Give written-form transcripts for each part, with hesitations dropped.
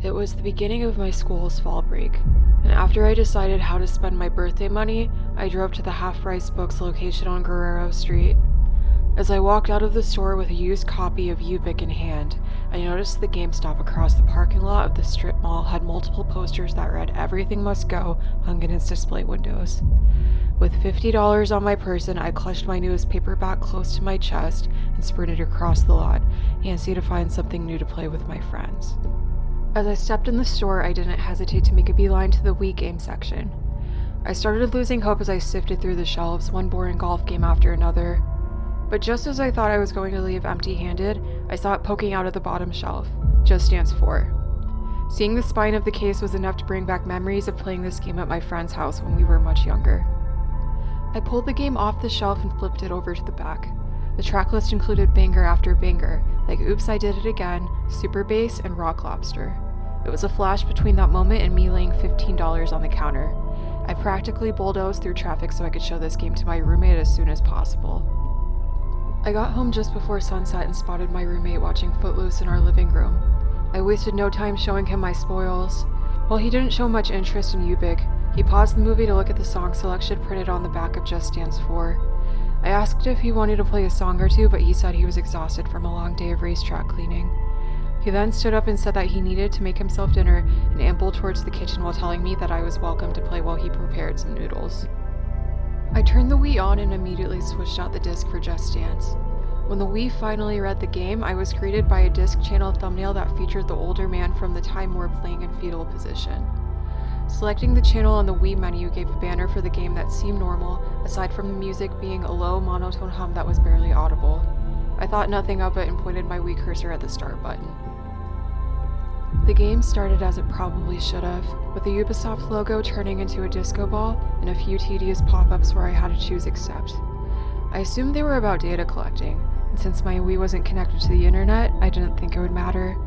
It was the beginning of my school's fall break, and after I decided how to spend my birthday money, I drove to the Half Price Books location on Guerrero Street. As I walked out of the store with a used copy of Ubik in hand, I noticed the GameStop across the parking lot of the strip mall had multiple posters that read "Everything Must Go" hung in its display windows. With $50 on my person, I clutched my newest paperback close to my chest and sprinted across the lot, antsy to find something new to play with my friends. As I stepped in the store, I didn't hesitate to make a beeline to the Wii game section. I started losing hope as I sifted through the shelves, one boring golf game after another. But just as I thought I was going to leave empty-handed, I saw it poking out of the bottom shelf, Just Dance 4. Seeing the spine of the case was enough to bring back memories of playing this game at my friend's house when we were much younger. I pulled the game off the shelf and flipped it over to the back. The track list included banger after banger, like Oops, I Did It Again, Super Bass, and Rock Lobster. It was a flash between that moment and me laying $15 on the counter. I practically bulldozed through traffic so I could show this game to my roommate as soon as possible. I got home just before sunset and spotted my roommate watching Footloose in our living room. I wasted no time showing him my spoils. While he didn't show much interest in Ubik, he paused the movie to look at the song selection printed on the back of Just Dance 4. I asked if he wanted to play a song or two, but he said he was exhausted from a long day of racetrack cleaning. He then stood up and said that he needed to make himself dinner and ambled towards the kitchen while telling me that I was welcome to play while he prepared some noodles. I turned the Wii on and immediately switched out the disc for Just Dance. When the Wii finally read the game, I was greeted by a disc channel thumbnail that featured the older man from the Time Warp playing in fetal position. Selecting the channel on the Wii menu gave a banner for the game that seemed normal, aside from the music being a low, monotone hum that was barely audible. I thought nothing of it and pointed my Wii cursor at the start button. The game started as it probably should have, with the Ubisoft logo turning into a disco ball and a few tedious pop-ups where I had to choose accept. I assumed they were about data collecting, and since my Wii wasn't connected to the internet, I didn't think it would matter.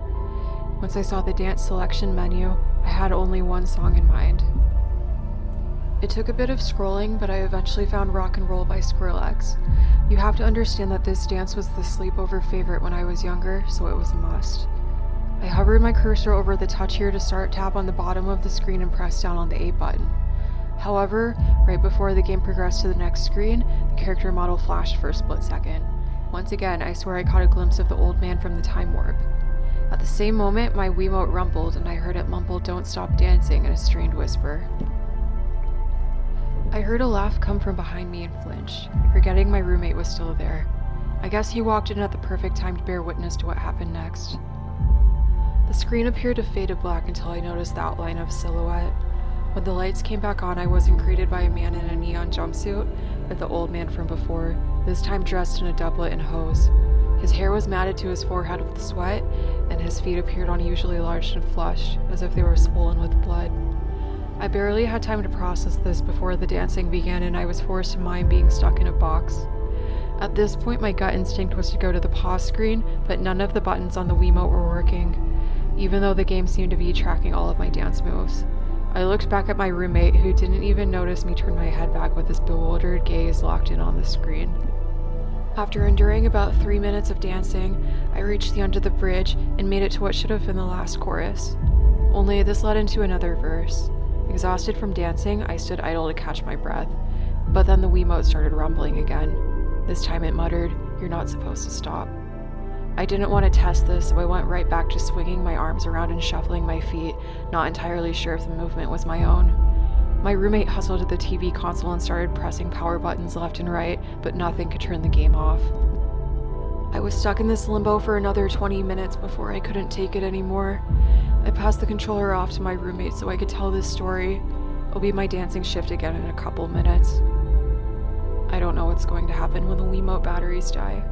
Once I saw the dance selection menu, I had only one song in mind. It took a bit of scrolling, but I eventually found Rock and Roll by Skrillex. You have to understand that this dance was the sleepover favorite when I was younger, so it was a must. I hovered my cursor over the Touch Here to Start tab on the bottom of the screen and pressed down on the A button. However, right before the game progressed to the next screen, the character model flashed for a split second. Once again, I swear I caught a glimpse of the old man from the Time Warp. At the same moment, my Wiimote rumbled and I heard it mumble "Don't Stop Dancing" in a strained whisper. I heard a laugh come from behind me and flinched, forgetting my roommate was still there. I guess he walked in at the perfect time to bear witness to what happened next. The screen appeared to fade to black until I noticed the outline of a silhouette. When the lights came back on, I wasn't greeted by a man in a neon jumpsuit, but the old man from before, this time dressed in a doublet and hose. His hair was matted to his forehead with sweat, and his feet appeared unusually large and flushed, as if they were swollen with blood. I barely had time to process this before the dancing began and I was forced to mime being stuck in a box. At this point, my gut instinct was to go to the pause screen, but none of the buttons on the Wiimote were working, even though the game seemed to be tracking all of my dance moves. I looked back at my roommate, who didn't even notice me turn my head back with his bewildered gaze locked in on the screen. After enduring about 3 minutes of dancing, I reached the end of the bridge and made it to what should have been the last chorus. Only this led into another verse. Exhausted from dancing, I stood idle to catch my breath, but then the Wiimote started rumbling again. This time it muttered, "You're not supposed to stop." I didn't want to test this, so I went right back to swinging my arms around and shuffling my feet, not entirely sure if the movement was my own. My roommate hustled to the TV console and started pressing power buttons left and right, but nothing could turn the game off. I was stuck in this limbo for another 20 minutes before I couldn't take it anymore. I passed the controller off to my roommate so I could tell this story. It'll be my dancing shift again in a couple minutes. I don't know what's going to happen when the Wiimote batteries die.